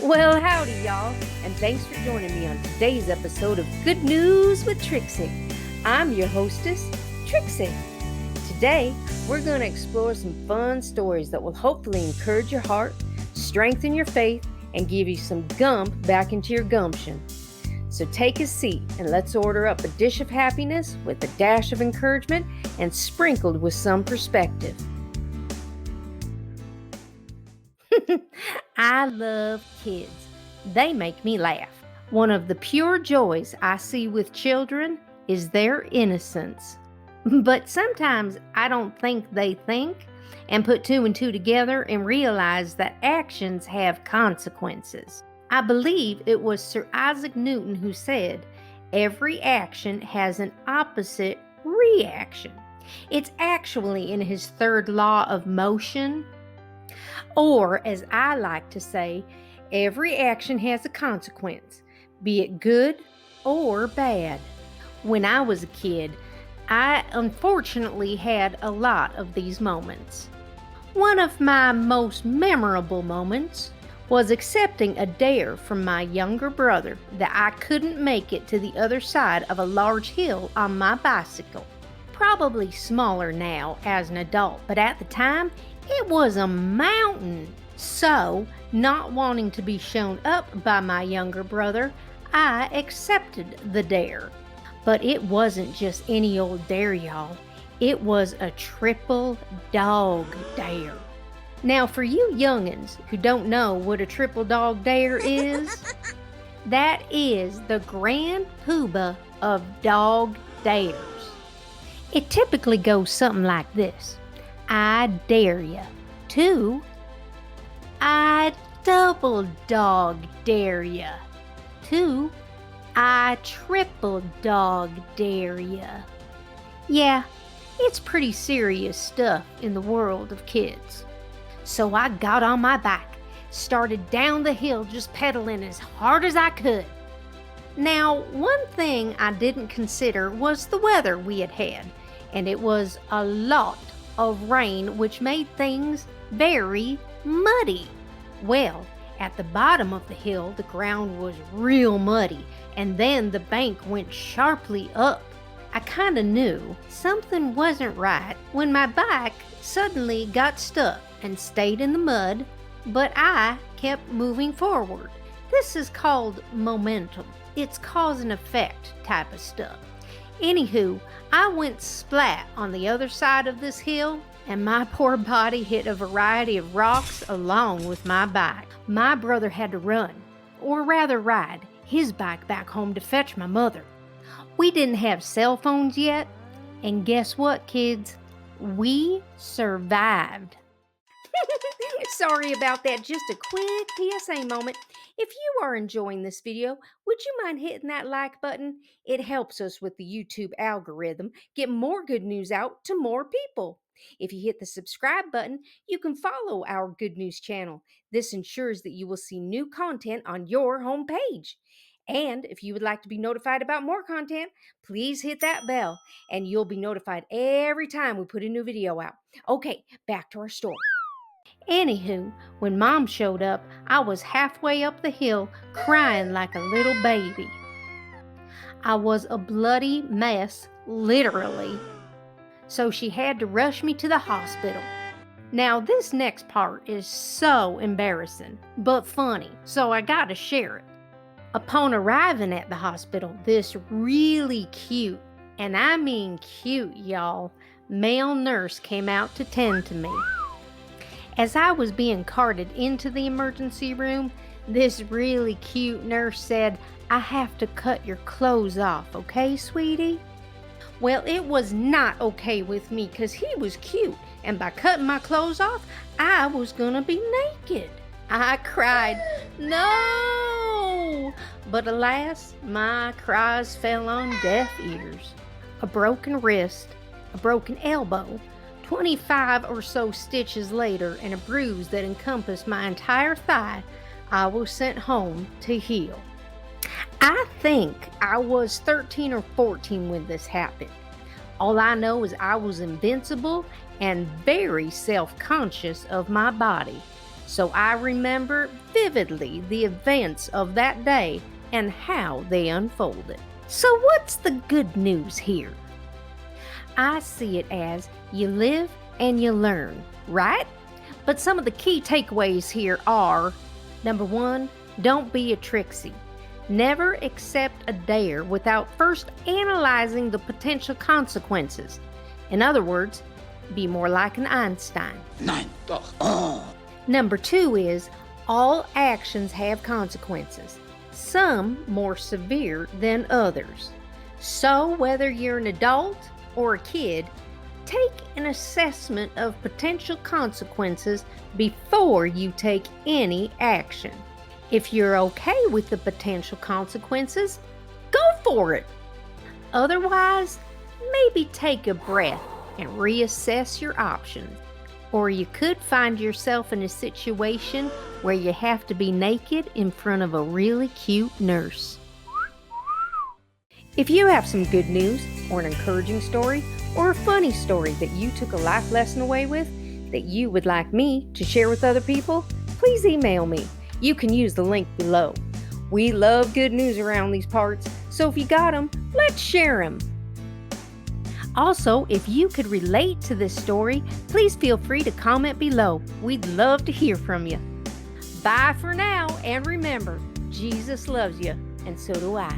Well, howdy, y'all, and thanks for joining me on today's episode of Good News with Trixie. I'm your hostess, Trixie. Today, we're going to explore some fun stories that will hopefully encourage your heart, strengthen your faith, and give you some gump back into your gumption. So take a seat and let's order up a dish of happiness with a dash of encouragement and sprinkled with some perspective. I love kids. They make me laugh. One of the pure joys I see with children is their innocence. But sometimes I don't think they think and put two and two together and realize that actions have consequences. I believe it was Sir Isaac Newton who said, "Every action has an opposite reaction." It's actually in his third law of motion. Or, as I like to say, every action has a consequence, be it good or bad. When I was a kid, I unfortunately had a lot of these moments. One of my most memorable moments was accepting a dare from my younger brother that I couldn't make it to the other side of a large hill on my bicycle. Probably smaller now as an adult, but at the time, it was a mountain. So, not wanting to be shown up by my younger brother, I accepted the dare. But it wasn't just any old dare, y'all. It was a triple dog dare. Now, for you youngins who don't know what a triple dog dare is, that is the grand poobah of dog dares. It typically goes something like this. I dare ya to. I double dog dare ya to. I triple dog dare ya. Yeah, it's pretty serious stuff in the world of kids. So I got on my bike, started down the hill just pedaling as hard as I could. Now, one thing I didn't consider was the weather we had had, and it was a lot of rain, which made things very muddy. Well, at the bottom of the hill, the ground was real muddy, and then the bank went sharply up. I kinda knew something wasn't right when my bike suddenly got stuck and stayed in the mud, but I kept moving forward. This is called momentum. It's cause and effect type of stuff. Anywho, I went splat on the other side of this hill, and my poor body hit a variety of rocks along with my bike. My brother had to run, or rather ride, his bike back home to fetch my mother. We didn't have cell phones yet, and guess what, kids? We survived. Sorry about that, just a quick PSA moment. If you are enjoying this video, would you mind hitting that like button? It helps us with the YouTube algorithm get more good news out to more people. If you hit the subscribe button, you can follow our Good News channel. This ensures that you will see new content on your homepage. And if you would like to be notified about more content, please hit that bell and you'll be notified every time we put a new video out. Okay, back to our story. Anywho, when Mom showed up, I was halfway up the hill crying like a little baby. I was a bloody mess, literally. So she had to rush me to the hospital. Now, this next part is so embarrassing, but funny, so I gotta share it. Upon arriving at the hospital, this really cute, and I mean cute, y'all, male nurse came out to tend to me. As I was being carted into the emergency room, this really cute nurse said, "I have to cut your clothes off, okay, sweetie?" Well, it was not okay with me because he was cute, and by cutting my clothes off, I was gonna be naked. I cried, "No!" But alas, my cries fell on deaf ears. A broken wrist, a broken elbow, 25 or so stitches later, and a bruise that encompassed my entire thigh, I was sent home to heal. I think I was 13 or 14 when this happened. All I know is I was invincible and very self-conscious of my body. so I remember vividly the events of that day and how they unfolded. So, what's the good news here? I see it as you live and you learn, right? But some of the key takeaways here are: number one, don't be a Trixie. Never accept a dare without first analyzing the potential consequences. In other words, be more like an Einstein. Nein, doch. Oh. Number two is all actions have consequences, some more severe than others. So whether you're an adult or a kid, take an assessment of potential consequences before you take any action. If you're okay with the potential consequences, go for it. Otherwise, maybe take a breath and reassess your options. Or you could find yourself in a situation where you have to be naked in front of a really cute nurse. If you have some good news or an encouraging story or a funny story that you took a life lesson away with that you would like me to share with other people, please email me. You can use the link below. We love good news around these parts, so if you got them, let's share them. Also, if you could relate to this story, please feel free to comment below. We'd love to hear from you. Bye for now, and remember, Jesus loves you, and so do I.